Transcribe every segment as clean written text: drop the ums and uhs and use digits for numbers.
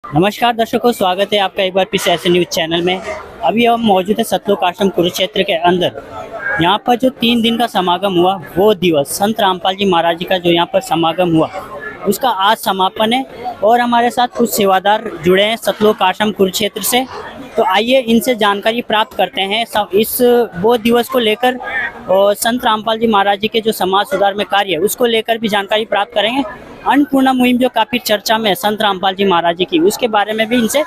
नमस्कार दर्शकों, स्वागत है आपका एक बार फिर से ऐसे न्यूज़ चैनल में। अभी हम मौजूद है सतलोक आश्रम कुरुक्षेत्र के अंदर। यहाँ पर जो 3 दिन का समागम हुआ, वो दिवस संत रामपाल जी महाराज जी का जो यहाँ पर समागम हुआ, उसका आज समापन है। और हमारे साथ कुछ सेवादार जुड़े हैं सतलोक आश्रम कुरुक्षेत्र से। तो आइए इनसे जानकारी प्राप्त करते हैं इस वो दिवस को लेकर, और संत रामपाल जी महाराज जी के जो समाज सुधार में कार्य है उसको लेकर भी जानकारी प्राप्त करेंगे। अन्नपूर्णा मुहिम जो काफ़ी चर्चा में है संत रामपाल जी महाराज जी की, उसके बारे में भी इनसे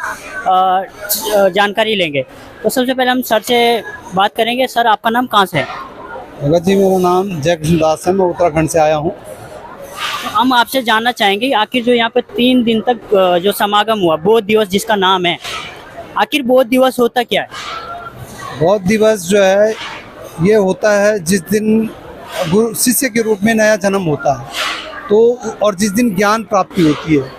जानकारी लेंगे। तो सबसे पहले हम सर से बात करेंगे। सर, आपका नाम कहाँ से है? भगत जी, मेरा नाम जय कृष्ण दास है। मैं उत्तराखंड से आया हूँ। तो हम आपसे जानना चाहेंगे आखिर जो यहाँ पर 3 दिन तक जो समागम हुआ, बौद्ध दिवस जिसका नाम है, आखिर बौद्ध दिवस होता क्या है? बौद्ध दिवस जो है ये होता है जिस दिन गुरु शिष्य के रूप में नया जन्म होता है, तो और जिस दिन ज्ञान प्राप्ति होती है।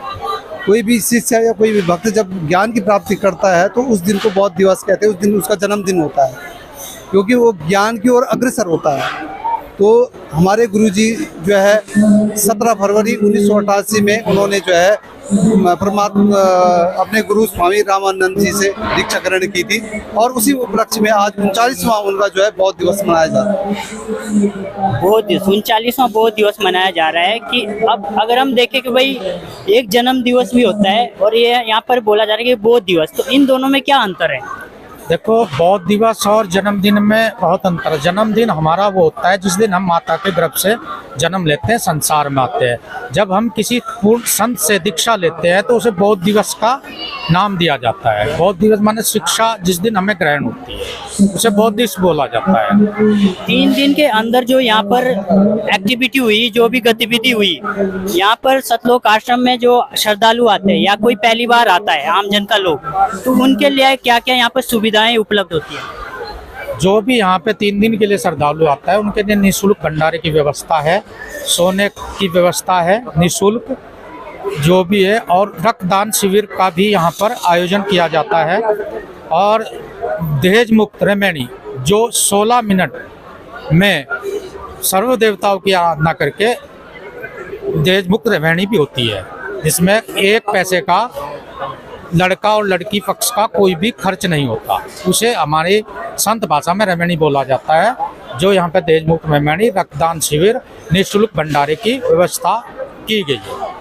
कोई भी शिष्य या कोई भी भक्त जब ज्ञान की प्राप्ति करता है तो उस दिन को बौद्ध दिवस कहते हैं। उस दिन उसका जन्मदिन होता है, क्योंकि वो ज्ञान की ओर अग्रसर होता है। तो हमारे गुरुजी जो है 17 फरवरी 1988 में उन्होंने जो है परमात्मा अपने गुरु स्वामी रामानंद जी से दीक्षा ग्रहण की थी, और उसी उपलक्ष्य में आज 39वां उनका जो है बौद्ध दिवस मनाया जा रहा है। बौद्ध दिवस 39वां बौद्ध दिवस मनाया जा रहा है। कि अब अगर हम देखें कि भाई एक जन्म दिवस भी होता है और ये यहाँ पर बोला जा रहा है कि बौद्ध दिवस, तो इन दोनों में क्या अंतर है? देखो, बौद्ध दिवस और जन्मदिन में बहुत अंतर है। जन्मदिन हमारा वो होता है जिस दिन हम माता के गर्भ से जन्म लेते हैं, संसार में आते हैं। जब हम किसी पूर्ण संत से दीक्षा लेते हैं तो उसे बौद्ध दिवस का नाम दिया जाता है। बौद्ध दिवस माने शिक्षा जिस दिन हमें ग्रहण होती है, उसे बौद्ध दिवस बोला जाता है। 3 दिन के अंदर जो यहाँ पर एक्टिविटी हुई, जो भी गतिविधि हुई, यहाँ पर सतलोक आश्रम में जो श्रद्धालु आते हैं या कोई पहली बार आता है आमजन का लोग, तो उनके लिए क्या क्या यहाँ पर सुविधाएं उपलब्ध होती है? जो भी यहाँ पे 3 दिन के लिए श्रद्धालु आता है उनके लिए निःशुल्क भंडारे की व्यवस्था है, सोने की व्यवस्था है निःशुल्क जो भी है, और रक्तदान शिविर का भी यहाँ पर आयोजन किया जाता है। और दहेज मुक्त रेमेणी जो 16 मिनट में सर्व देवताओं की आराधना करके दहेज मुक्त रेमेणी भी होती है, जिसमें 1 पैसे का लड़का और लड़की पक्ष का कोई भी खर्च नहीं होता। उसे हमारी संत भाषा में रेमेणी बोला जाता है। जो यहाँ पे दहेज मुक्त रेमेणी, रक्तदान शिविर, निःशुल्क भंडारे की व्यवस्था की गई है।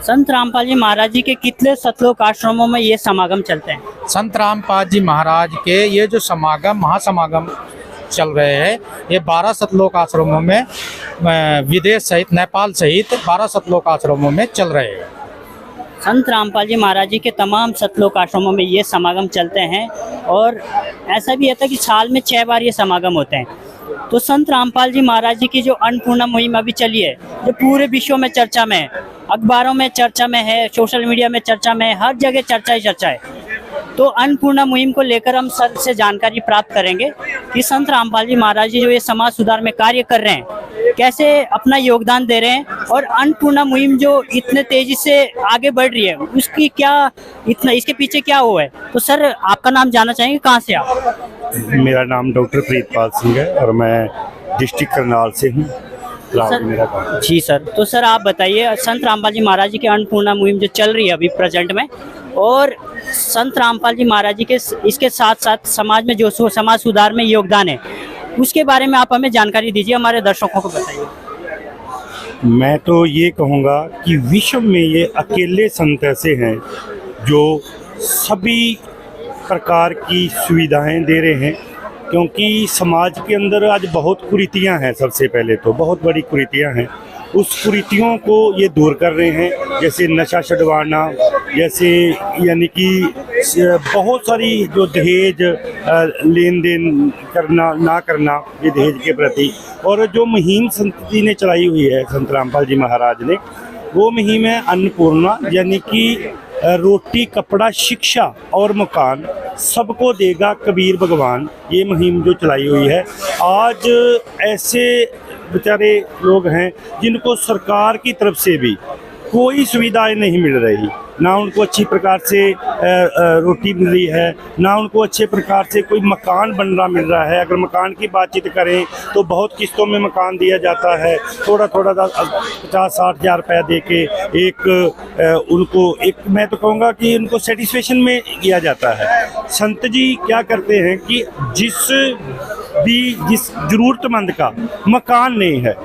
संत रामपाल जी महाराज जी के कितने सतलोक आश्रमों में ये समागम चलते हैं? संत रामपाल जी महाराज के ये जो समागम महासमागम चल रहे हैं, ये 12 सतलोक आश्रमों में विदेश सहित नेपाल सहित 12 सतलोक आश्रमों में चल रहे हैं। संत रामपाल जी महाराज जी के तमाम सतलोक आश्रमों में ये समागम चलते हैं, और ऐसा भी होता है कि साल में 6 बार ये समागम होते हैं। तो संत रामपाल जी महाराज जी की जो अन्नपूर्णा मुहिम अभी चली है, जो पूरे विश्व में चर्चा में है, अखबारों में चर्चा में है, सोशल मीडिया में चर्चा में है, हर जगह चर्चा ही चर्चा है। तो अन्नपूर्णा मुहिम को लेकर हम सर से जानकारी प्राप्त करेंगे कि संत रामपाल जी महाराज जी जो ये समाज सुधार में कार्य कर रहे हैं, कैसे अपना योगदान दे रहे हैं, और अन्नपूर्णा मुहिम जो इतने तेजी से आगे बढ़ रही है उसकी क्या इतना इसके पीछे क्या हुआ है? तो सर, आपका नाम जानना चाहेंगे, कहाँ से आप? मेरा नाम डॉक्टर प्रीतपाल सिंह है और मैं डिस्ट्रिक्ट करनाल से हूँ। मेरा गाँव। जी सर, तो सर आप बताइए, संत रामपाल जी महाराज जी की अन्नपूर्णा मुहिम जो चल रही है अभी प्रेजेंट में, और संत रामपाल जी महाराज जी के इसके साथ साथ समाज में जो समाज सुधार में योगदान है, उसके बारे में आप हमें जानकारी दीजिए, हमारे दर्शकों को बताइए। मैं तो ये कहूँगा कि विश्व में ये अकेले संत ऐसे हैं जो सभी प्रकार की सुविधाएं दे रहे हैं, क्योंकि समाज के अंदर आज बहुत कुरीतियां हैं। सबसे पहले तो बहुत बड़ी कुरीतियां हैं, उस कुरीतियों को ये दूर कर रहे हैं। जैसे नशा छुड़वाना, जैसे यानी कि बहुत सारी जो दहेज लेन देन करना ना करना, ये दहेज के प्रति, और जो मुहिम संत जी ने चलाई हुई है, संत रामपाल जी महाराज ने, वो मुहिम है अन्नपूर्णा, यानी कि रोटी कपड़ा शिक्षा और मकान सबको देगा कबीर भगवान। ये मुहिम जो चलाई हुई है, आज ऐसे बेचारे लोग हैं जिनको सरकार की तरफ से भी कोई सुविधाएं नहीं मिल रही, ना उनको अच्छी प्रकार से रोटी मिल रही है, ना उनको अच्छे प्रकार से कोई मकान बन रहा मिल रहा है। अगर मकान की बातचीत करें तो बहुत किस्तों में मकान दिया जाता है, थोड़ा थोड़ा 50-60 हज़ार रुपया दे के उनको मैं तो कहूँगा कि उनको सेटिस्फेक्शन में किया जाता है। संत जी क्या करते हैं कि जिस ज़रूरतमंद का मकान नहीं है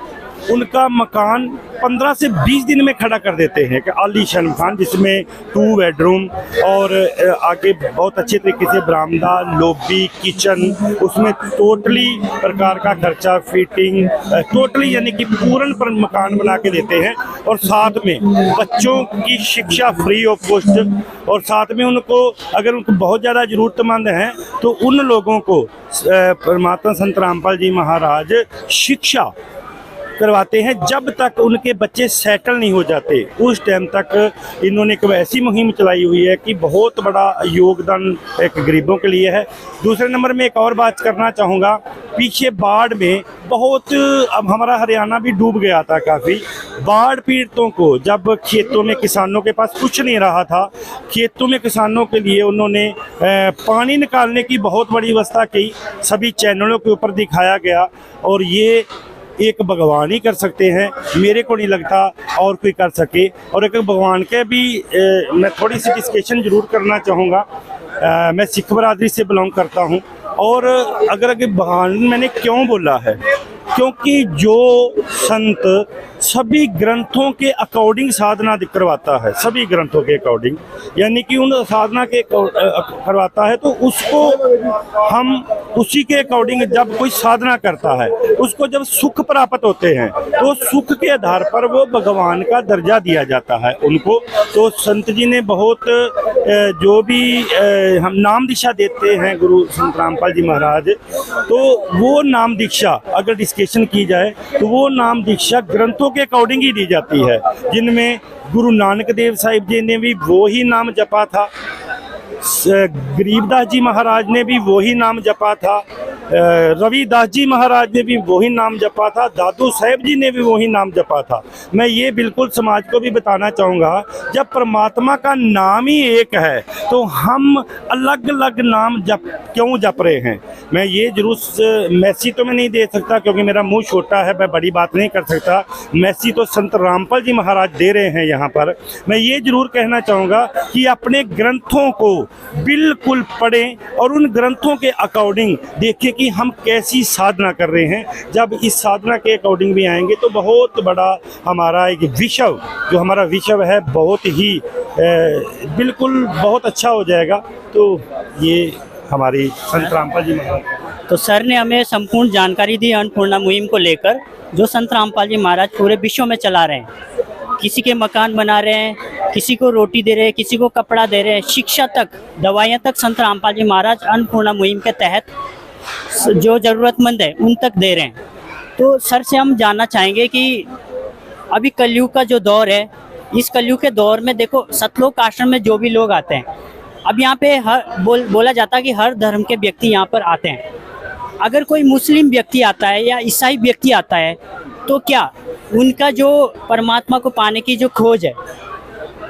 उनका मकान 15 से 20 दिन में खड़ा कर देते हैं कि आलीशान मकान जिसमें 2 बेडरूम और आगे बहुत अच्छे तरीके से बरामदा, लॉबी, किचन, उसमें टोटली प्रकार का खर्चा, फिटिंग टोटली यानी कि पूर्ण पर मकान बना के देते हैं। और साथ में बच्चों की शिक्षा फ्री ऑफ कॉस्ट, और साथ में उनको अगर उनको बहुत ज़्यादा ज़रूरतमंद हैं तो उन लोगों को परमात्मा संत रामपाल जी महाराज शिक्षा करवाते हैं। जब तक उनके बच्चे सेटल नहीं हो जाते उस टाइम तक इन्होंने एक ऐसी मुहिम चलाई हुई है कि बहुत बड़ा योगदान एक गरीबों के लिए है। दूसरे नंबर में एक और बात करना चाहूँगा, पीछे बाढ़ में बहुत, अब हमारा हरियाणा भी डूब गया था काफ़ी, बाढ़ पीड़ितों को जब खेतों में किसानों के पास कुछ नहीं रहा था, खेतों में किसानों के लिए उन्होंने पानी निकालने की बहुत बड़ी व्यवस्था की, सभी चैनलों के ऊपर दिखाया गया। और ये एक भगवान ही कर सकते हैं, मेरे को नहीं लगता और कोई कर सके। और एक भगवान के भी मैं थोड़ी सी डिस्कशन जरूर करना चाहूँगा। मैं सिख बरादरी से बिलोंग करता हूँ, और अगर भगवान मैंने क्यों बोला है, क्योंकि जो संत सभी ग्रंथों के अकॉर्डिंग साधना करवाता है, सभी ग्रंथों के अकॉर्डिंग, यानी कि उन साधना के करवाता है, तो उसको हम उसी के अकॉर्डिंग जब कोई साधना करता है उसको जब सुख प्राप्त होते हैं तो सुख के आधार पर वो भगवान का दर्जा दिया जाता है उनको। तो संत जी ने बहुत जो भी हम नाम दीक्षा देते हैं गुरु संत रामपाल जी महाराज, तो वो नाम दीक्षा अगर डिस्कशन की जाए तो वो नाम दीक्षा ग्रंथों के अकॉर्डिंग ही दी जाती है, जिनमें गुरु नानक देव साहिब जी ने भी वो ही नाम जपा था, गरीबदास जी महाराज ने भी वही नाम जपा था, रविदास जी महाराज ने भी वही नाम जपा था, दादू साहेब जी ने भी वही नाम जपा था। मैं ये बिल्कुल समाज को भी बताना चाहूँगा, जब परमात्मा का नाम ही एक है तो हम अलग अलग नाम क्यों जप रहे हैं। मैं ये जरूर मैसेज तो मैं नहीं दे सकता क्योंकि मेरा मुंह छोटा है, मैं बड़ी बात नहीं कर सकता। मैसेज तो संत रामपाल जी महाराज दे रहे हैं यहाँ पर। मैं ये जरूर कहना चाहूँगा कि अपने ग्रंथों को बिल्कुल पढ़ें और उन ग्रंथों के अकॉर्डिंग देखिए कि हम कैसी साधना कर रहे हैं। जब इस साधना के अकॉर्डिंग भी आएंगे तो बहुत बड़ा हमारा एक विषय, जो हमारा विषय है, बहुत ही बिल्कुल बहुत अच्छा हो जाएगा। तो ये हमारी संत रामपाल जी महाराज। तो सर ने हमें संपूर्ण जानकारी दी अन्नपूर्णा मुहिम को लेकर, जो संत रामपाल जी महाराज पूरे विश्व में चला रहे हैं। किसी के मकान बना रहे हैं, किसी को रोटी दे रहे हैं, किसी को कपड़ा दे रहे हैं, शिक्षा तक, दवाइयाँ तक संत रामपाल जी महाराज अन्नपूर्णा मुहिम के तहत जो ज़रूरतमंद है उन तक दे रहे हैं। तो सर से हम जानना चाहेंगे कि अभी कलयुग का जो दौर है, इस कलयुग के दौर में देखो सतलोक आश्रम में जो भी लोग आते हैं, अब यहाँ पे बोला जाता है कि हर धर्म के व्यक्ति यहाँ पर आते हैं। अगर कोई मुस्लिम व्यक्ति आता है या ईसाई व्यक्ति आता है तो क्या उनका जो परमात्मा को पाने की जो खोज है,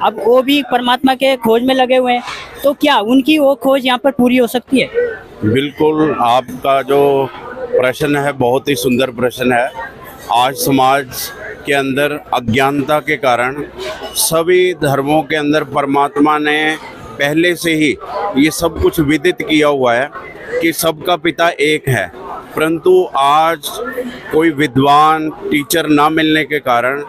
अब वो भी परमात्मा के खोज में लगे हुए हैं, तो क्या उनकी वो खोज यहाँ पर पूरी हो सकती है? बिल्कुल, आपका जो प्रश्न है बहुत ही सुंदर प्रश्न है। आज समाज के अंदर अज्ञानता के कारण सभी धर्मों के अंदर परमात्मा ने पहले से ही ये सब कुछ विदित किया हुआ है कि सबका पिता एक है, परंतु आज कोई विद्वान टीचर ना मिलने के कारण,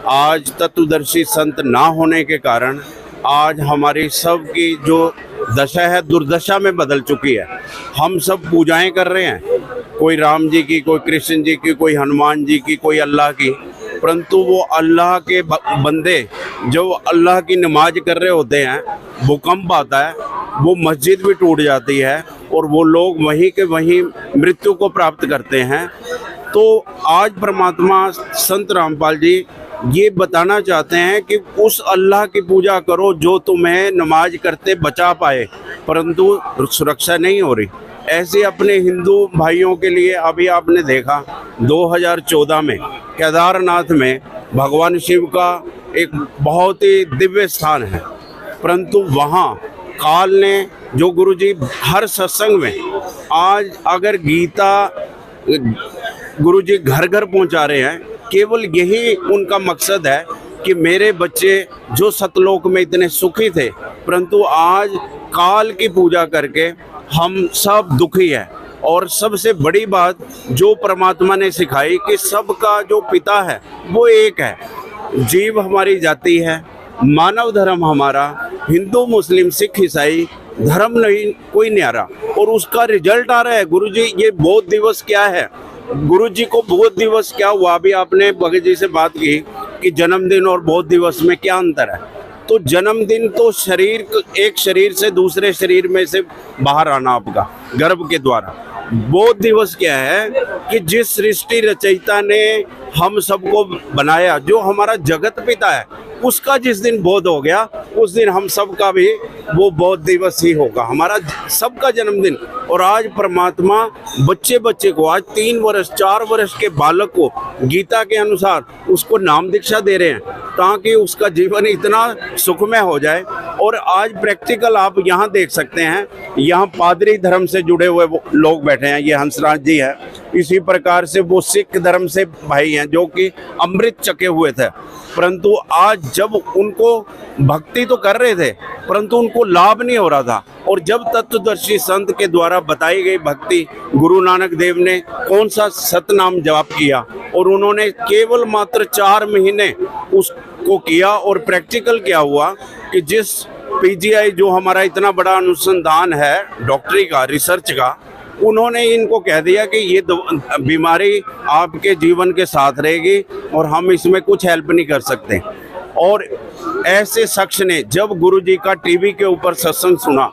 आज तत्वदर्शी संत ना होने के कारण आज हमारी सब की जो दशा है दुर्दशा में बदल चुकी है। हम सब पूजाएं कर रहे हैं, कोई राम जी की, कोई कृष्ण जी की, कोई हनुमान जी की, कोई अल्लाह की, परंतु वो अल्लाह के बंदे जो अल्लाह की नमाज कर रहे होते हैं, भूकंप आता है, वो मस्जिद भी टूट जाती है और वो लोग वहीं के वहीं मृत्यु को प्राप्त करते हैं। तो आज परमात्मा संत रामपाल जी ये बताना चाहते हैं कि उस अल्लाह की पूजा करो जो तुम्हें नमाज करते बचा पाए, परंतु सुरक्षा नहीं हो रही। ऐसे अपने हिंदू भाइयों के लिए अभी आपने देखा 2014 में केदारनाथ में भगवान शिव का एक बहुत ही दिव्य स्थान है। परंतु वहाँ काल ने जो गुरुजी हर सत्संग में आज अगर गीता गुरुजी घर घर पहुंचा रहे हैं, केवल यही उनका मकसद है कि मेरे बच्चे जो सतलोक में इतने सुखी थे, परंतु आज काल की पूजा करके हम सब दुखी हैं। और सबसे बड़ी बात जो परमात्मा ने सिखाई कि सबका जो पिता है वो एक है। जीव हमारी जाति है, मानव धर्म हमारा, हिंदू मुस्लिम सिख ईसाई धर्म नहीं कोई न्यारा। और उसका रिजल्ट आ रहा है। गुरुजी ये बौद्ध दिवस क्या है, गुरुजी को बौद्ध दिवस क्या हुआ? अभी आपने भगत जी से बात की कि जन्मदिन और बौद्ध दिवस में क्या अंतर है। तो जन्मदिन तो शरीर, एक शरीर से दूसरे शरीर में से बाहर आना आपका गर्भ के द्वारा। बौद्ध दिवस क्या है कि जिस सृष्टि रचयिता ने हम सबको बनाया, जो हमारा जगत पिता है, उसका जिस दिन बोध हो गया उस दिन हम सबका भी वो बौद्ध दिवस ही होगा, हमारा सबका जन्मदिन। और आज परमात्मा बच्चे बच्चे को, आज 3 वर्ष 4 वर्ष के बालक को गीता के अनुसार उसको नाम दीक्षा दे रहे हैं ताकि उसका जीवन इतना सुखमय हो जाए। और आज प्रैक्टिकल आप यहाँ देख सकते हैं, यहाँ पादरी धर्म से जुड़े हुए लोग बैठे हैं, ये हंसराज जी है। इसी प्रकार से वो सिख धर्म से भाई हैं जो कि अमृत चखे हुए थे, परंतु आज जब उनको भक्ति तो कर रहे थे परंतु उनको लाभ नहीं हो रहा था। और जब तत्वदर्शी संत के द्वारा बताई गई भक्ति, गुरु नानक देव ने कौन सा सतनाम जाप किया और उन्होंने केवल मात्र 4 महीने उसको किया। और प्रैक्टिकल क्या हुआ कि जिस पीजीआई जो हमारा इतना बड़ा अनुसंधान है डॉक्टरी का, रिसर्च का, उन्होंने इनको कह दिया कि ये बीमारी आपके जीवन के साथ रहेगी और हम इसमें कुछ हेल्प नहीं कर सकते। और ऐसे शख्स ने जब गुरुजी का टीवी के ऊपर सत्संग सुना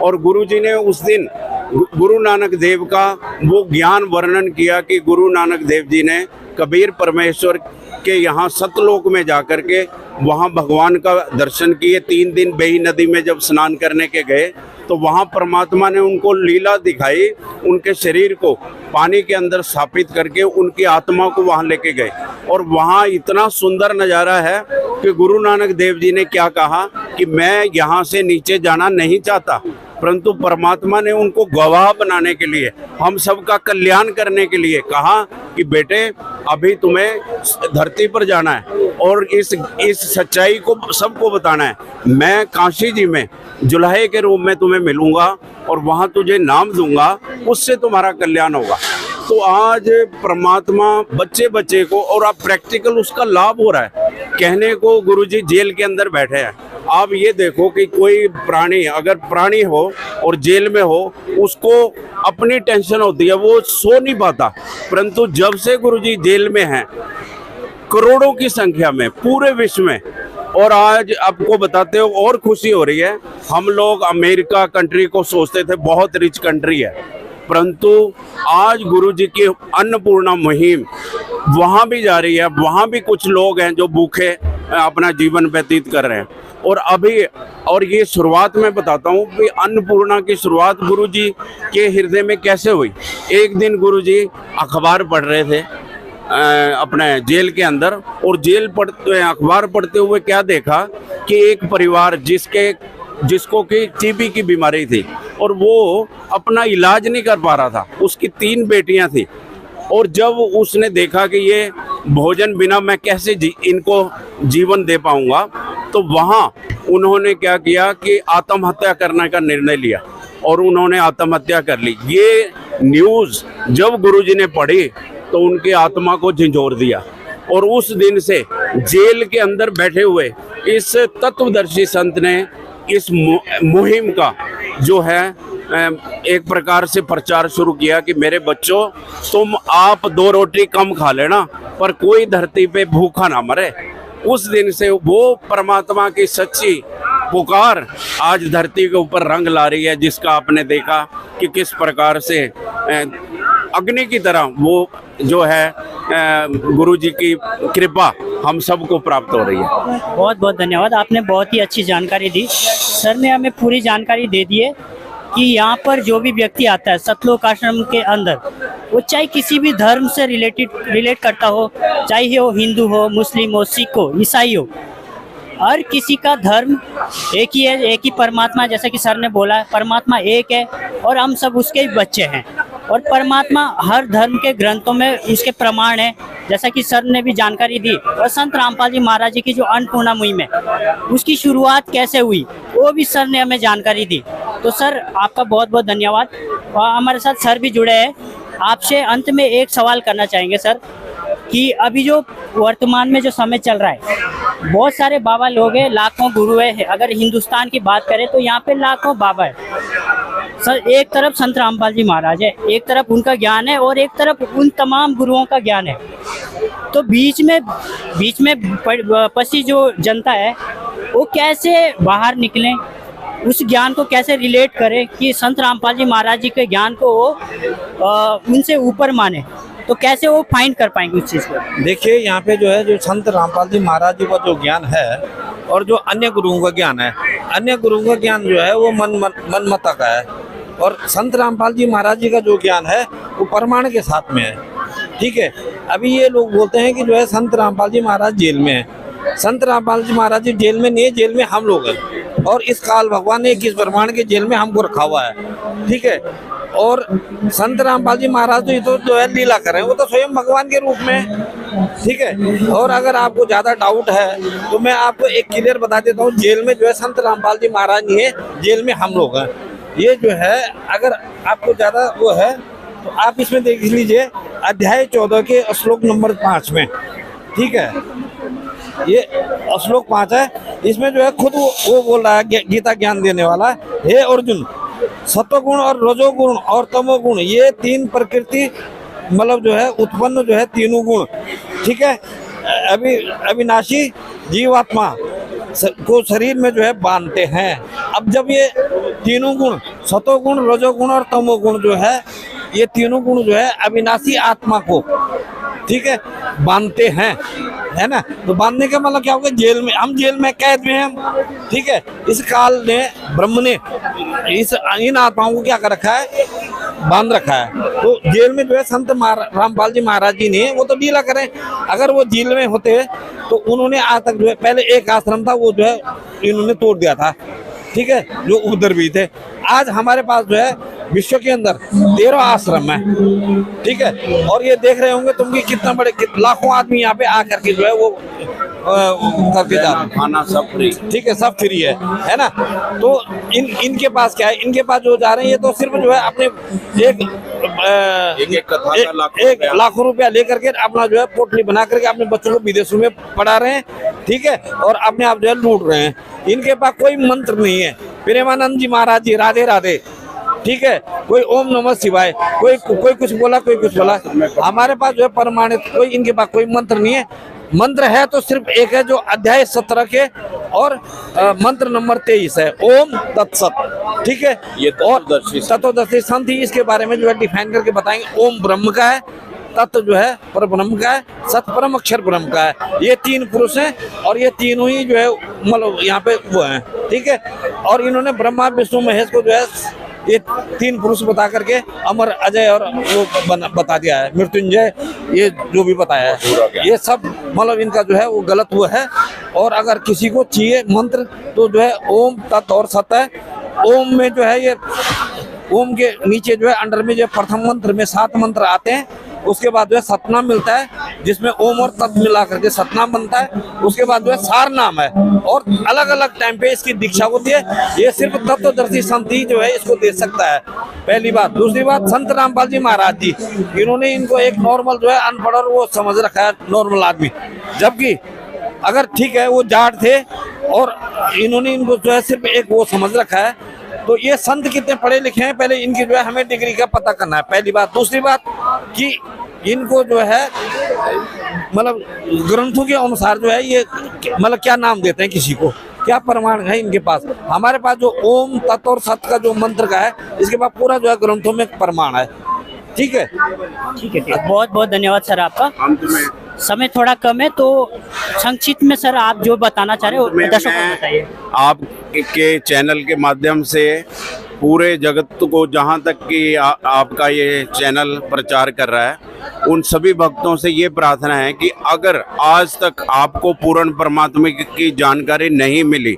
और गुरुजी ने उस दिन गुरु नानक देव का वो ज्ञान वर्णन किया कि गुरु नानक देव जी ने कबीर परमेश्वर के यहाँ सतलोक में जाकर के वहाँ भगवान का दर्शन किए। 3 दिन बेही नदी में जब स्नान करने के गए तो वहाँ परमात्मा ने उनको लीला दिखाई, उनके शरीर को पानी के अंदर स्थापित करके उनकी आत्मा को वहाँ लेके गए। और वहाँ इतना सुंदर नज़ारा है कि गुरु नानक देव जी ने क्या कहा कि मैं यहाँ से नीचे जाना नहीं चाहता, परंतु परमात्मा ने उनको गवाह बनाने के लिए, हम सबका कल्याण करने के लिए कहा कि बेटे अभी तुम्हें धरती पर जाना है और इस सच्चाई को सबको बताना है। मैं काशी जी में जुलाहे के रूप में तुम्हें मिलूंगा और वहाँ तुझे नाम दूंगा, उससे तुम्हारा कल्याण होगा। तो आज परमात्मा बच्चे बच्चे को, और अब प्रैक्टिकल उसका लाभ हो रहा है। कहने को गुरुजी जेल के अंदर बैठे हैं, आप ये देखो कि कोई प्राणी, अगर प्राणी हो और जेल में हो, उसको अपनी टेंशन होती है, वो सो नहीं पाता। परंतु जब से गुरुजी जेल में हैं, करोड़ों की संख्या में पूरे विश्व में, और आज आपको बताते हो और खुशी हो रही है। हम लोग अमेरिका कंट्री को सोचते थे बहुत रिच कंट्री है, परंतु आज गुरुजी की अन्नपूर्णा मुहिम वहाँ भी जा रही है। वहाँ भी कुछ लोग हैं जो भूखे अपना जीवन व्यतीत कर रहे हैं। और अभी, और ये शुरुआत में बताता हूँ कि अन्नपूर्णा की शुरुआत गुरुजी के हृदय में कैसे हुई। एक दिन गुरुजी अखबार पढ़ रहे थे अपने जेल के अंदर, और अखबार पढ़ते हुए क्या देखा कि एक परिवार जिसको कि टीबी की बीमारी थी और वो अपना इलाज नहीं कर पा रहा था, उसकी 3 बेटियां थी। और जब उसने देखा कि ये भोजन बिना मैं कैसे इनको जीवन दे पाऊंगा, तो वहाँ उन्होंने क्या किया कि आत्महत्या करने का निर्णय लिया और उन्होंने आत्महत्या कर ली। ये न्यूज़ जब गुरुजी ने पढ़ी तो उनकी आत्मा को झंझोर दिया। और उस दिन से जेल के अंदर बैठे हुए इस तत्वदर्शी संत ने इस मुहिम का जो है एक प्रकार से प्रचार शुरू किया कि मेरे बच्चों, तुम आप 2 रोटी कम खा लेना पर कोई धरती पे भूखा ना मरे। उस दिन से वो परमात्मा की सच्ची पुकार आज धरती के ऊपर रंग ला रही है, जिसका आपने देखा कि किस प्रकार से अग्नि की तरह वो जो है गुरुजी की कृपा हम सबको प्राप्त हो रही है। बहुत बहुत धन्यवाद, आपने बहुत ही अच्छी जानकारी दी। सर ने हमें पूरी जानकारी दे दी है कि यहाँ पर जो भी व्यक्ति आता है सतलोक आश्रम के अंदर, वो चाहे किसी भी धर्म से रिलेट करता हो, चाहे वो हिंदू हो, मुस्लिम हो, सिख हो, ईसाई हो, हर किसी का धर्म एक ही है, एक ही परमात्मा है। जैसा कि सर ने बोला, परमात्मा एक है और हम सब उसके ही बच्चे हैं। और परमात्मा हर धर्म के ग्रंथों में उसके प्रमाण है, जैसा कि सर ने भी जानकारी दी। और संत रामपाल जी महाराज जी की जो अन्नपूर्णा मुहिम है, उसकी शुरुआत कैसे हुई वो भी सर ने हमें जानकारी दी। तो सर आपका बहुत बहुत धन्यवाद। और हमारे साथ सर भी जुड़े हैं। आपसे अंत में एक सवाल करना चाहेंगे सर, कि अभी जो वर्तमान में जो समय चल रहा है, बहुत सारे बाबा लोग हैं, लाखों गुरु है। अगर हिंदुस्तान की बात करें तो यहाँ पे लाखों बाबा है सर। एक तरफ संत रामपाल जी महाराज है, एक तरफ उनका ज्ञान है और एक तरफ उन तमाम गुरुओं का ज्ञान है। तो बीच में पसी जो जनता है वो कैसे बाहर निकलें, उस ज्ञान को कैसे रिलेट करें कि संत रामपाल जी महाराज जी के ज्ञान को वो उनसे ऊपर माने, तो कैसे वो फाइंड कर पाएंगे उस चीज़ को? देखिए, यहाँ पे जो है, जो संत रामपाल जी महाराज जी का जो ज्ञान है और जो अन्य गुरुओं का ज्ञान है, अन्य गुरुओं का ज्ञान जो है वो मनमता का है, और संत रामपाल जी महाराज जी का जो ज्ञान है वो प्रमाण के साथ में है। ठीक है। अभी ये लोग बोलते हैं कि जो है संत रामपाल जी महाराज जेल में है। संत रामपाल जी महाराज जी जेल में नहीं है, जेल में हम लोग हैं। और इस काल भगवान ने 21 ब्रह्मांड के जेल में हमको रखा हुआ है। ठीक है। और संत रामपाल जी महाराज तो ये तो जो है लीला कर रहे हैं, वो तो स्वयं भगवान के रूप में। ठीक है। और अगर आपको ज़्यादा डाउट है तो मैं आपको एक क्लियर बता देता हूँ, जेल में जो है संत रामपाल जी महाराज नहीं है, जेल में हम लोग हैं। ये जो है, अगर आपको ज़्यादा वो है तो आप इसमें देख लीजिए, अध्याय 14 के श्लोक नंबर 5 में। ठीक है। ये श्लोक 5 है। इसमें जो है खुद वो बोल रहा है, गीता ज्ञान देने वाला, हे अर्जुन, सत्वगुण और रजोगुण और तमोगुण, ये तीन प्रकृति मतलब जो है उत्पन्न जो है तीनों गुण। ठीक है। अविनाशी जीवात्मा को शरीर में जो है बांधते हैं। अब जब ये तीनों गुण, सत्वगुण, रजोगुण और तमोगुण जो है, ये तीनों गुण जो है अविनाशी आत्मा को, ठीक है, बांधते हैं, है ना। तो बांधने का मतलब क्या होगा? जेल में, हम जेल में कैद में हैं। ठीक है। इस काल ने, ब्रह्म ने इन आत्माओं को क्या कर रखा है? बांध रखा है। तो जेल में जो है संत रामपाल जी महाराज जी ने वो तो लीला करें। अगर वो जेल में होते तो उन्होंने आज तक जो है, पहले एक आश्रम था वो जो है इन्होंने तोड़ दिया था। ठीक है। जो उधर भी थे। आज हमारे पास जो है विश्व के अंदर 13 आश्रम है। ठीक है। और ये देख रहे होंगे तुम कि कितना बड़े लाखों आदमी यहाँ पे आकर के जो है वो करके जा रहे हैं। खाना सब फ्री। ठीक है। सब फ्री है ना। तो इनके पास क्या है? इनके पास जो जा रहे हैं ये तो सिर्फ जो है अपने एक लाखों रुपया लेकर के अपना जो है पोटली बना करके अपने बच्चों को विदेशों में पढ़ा रहे हैं। ठीक है। और अपने आप जो है लूट रहे हैं। इनके पास कोई मंत्र नहीं है। प्रेमानंद जी महाराज जी राधे राधे। ठीक है। कोई ओम नमः शिवाय, कोई कुछ बोला, कोई कुछ बोला। हमारे पास जो है प्रमाणित कोई, इनके पास कोई मंत्र नहीं है। मंत्र है तो सिर्फ एक है, जो अध्याय 17 के और मंत्र नंबर 23 है, ओम तत्सत। ठीक है। ये और तत्वदर्शी संत ही इसके बारे में जो है डिफाइन करके बताएंगे। ओम ब्रह्म का है, तत्व जो है पर ब्रह्म का है, सत परम अक्षर ब्रह्म का है। ये तीन पुरुष हैं और ये तीनों ही जो है मतलब यहाँ पे वो हैं। ठीक है। और इन्होंने ब्रह्मा विष्णु महेश को जो है ये तीन पुरुष बता करके अमर, अजय और वो बता दिया है, मृत्युंजय, ये जो भी बताया है, ये सब मतलब इनका जो है वो गलत हुआ है। और अगर किसी को चाहिए मंत्र तो जो है ओम तत् और सत है। ओम में जो है ये, ओम के नीचे जो है अंडर में जो प्रथम मंत्र में 7 मंत्र आते हैं। उसके बाद जो है सतनाम मिलता है, जिसमें ओम और तत् मिला करके सतनाम बनता है। उसके बाद जो है सार नाम है और अलग अलग टाइम पे इसकी दीक्षा होती है। ये सिर्फ तत्वदर्शी संत ही जो है इसको दे सकता है, पहली बात। दूसरी बात, संत रामपाल जी महाराज जी, इन्होंने इनको एक नॉर्मल जो है अनपढ़ और वो समझ रखा है, नॉर्मल आदमी। जबकि अगर ठीक है वो जाट थे और इन्होंने इनको जो है सिर्फ एक वो समझ रखा है। तो ये संत कितने पढ़े लिखे हैं, पहले इनकी जो है हमें डिग्री का पता करना है, पहली बात। दूसरी बात कि इनको जो है मतलब ग्रंथों के अनुसार जो है ये मतलब क्या नाम देते हैं किसी को, क्या प्रमाण है इनके पास? हमारे पास जो ओम तत् और सत का जो मंत्र का है, इसके पास पूरा जो है ग्रंथों में प्रमाण है। ठीक है। ठीक है। बहुत बहुत धन्यवाद सर आपका। समय थोड़ा कम है तो संक्षिप्त में सर आप जो बताना चाह रहे हो दर्शकों को बताइए। आपके चैनल के माध्यम से पूरे जगत को, जहाँ तक कि आपका ये चैनल प्रचार कर रहा है, उन सभी भक्तों से ये प्रार्थना है कि अगर आज तक आपको पूर्ण परमात्मा की जानकारी नहीं मिली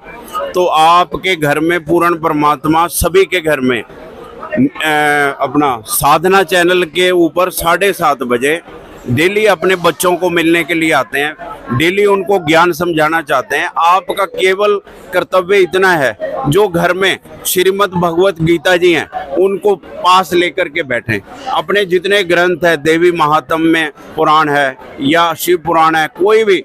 तो आपके घर में पूर्ण परमात्मा सभी के घर में अपना साधना चैनल के ऊपर 7:30 बजे डेली अपने बच्चों को मिलने के लिए आते हैं, डेली उनको ज्ञान समझाना चाहते हैं। आपका केवल कर्तव्य इतना है, जो घर में श्रीमद् भगवत गीता जी हैं उनको पास लेकर के बैठें। अपने जितने ग्रंथ है, देवी महात्म्य पुराण है या शिव पुराण है, कोई भी,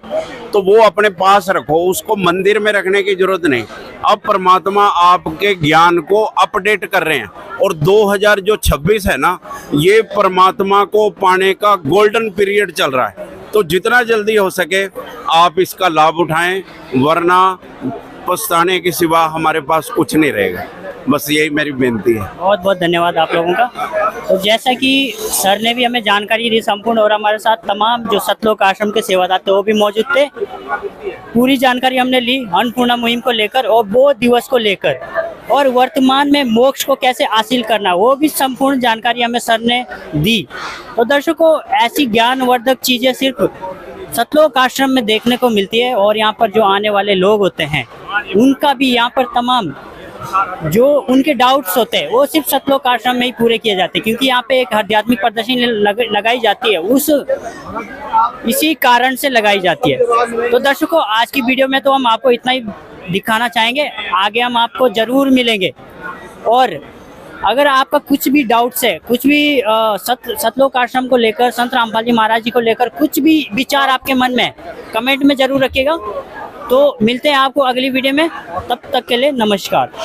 तो वो अपने पास रखो, उसको मंदिर में रखने की जरूरत नहीं। अब परमात्मा आपके ज्ञान को अपडेट कर रहे हैं और 2026 है ना, ये परमात्मा को पाने का गोल्डन पीरियड चल रहा है। तो जितना जल्दी हो सके आप इसका लाभ उठाएं, वरना पछताने के सिवा हमारे पास कुछ नहीं रहेगा। बस यही मेरी बेनती है। बहुत बहुत धन्यवाद आप लोगों का। तो जैसा कि सर ने भी हमें जानकारी दी संपूर्ण, और हमारे साथ तमाम जो सतलोक आश्रम के सेवादार थे वो भी मौजूद थे। पूरी जानकारी हमने ली अन्नपूर्णा मुहिम को लेकर और वो दिवस को लेकर, और वर्तमान में मोक्ष को कैसे हासिल करना, वो भी संपूर्ण जानकारी हमें सर ने दी। तो दर्शकों, ऐसी ज्ञानवर्धक चीज़ें सिर्फ सतलोक आश्रम में देखने को मिलती है, और यहाँ पर जो आने वाले लोग होते हैं उनका भी यहाँ पर तमाम जो उनके डाउट्स होते हैं वो सिर्फ सतलोक आश्रम में ही पूरे किए जाते हैं, क्योंकि यहाँ पे एक आध्यात्मिक प्रदर्शनी लगाई जाती है, इसी कारण से लगाई जाती है। तो दर्शकों, आज की वीडियो में तो हम आपको इतना ही दिखाना चाहेंगे, आगे हम आपको जरूर मिलेंगे। और अगर आपका कुछ भी डाउट्स है, कुछ भी सतलोक आश्रम को लेकर, संत रामपाल जी महाराज जी को लेकर कुछ भी विचार आपके मन में है, कमेंट में जरूर रखिएगा। तो मिलते हैं आपको अगली वीडियो में, तब तक के लिए नमस्कार।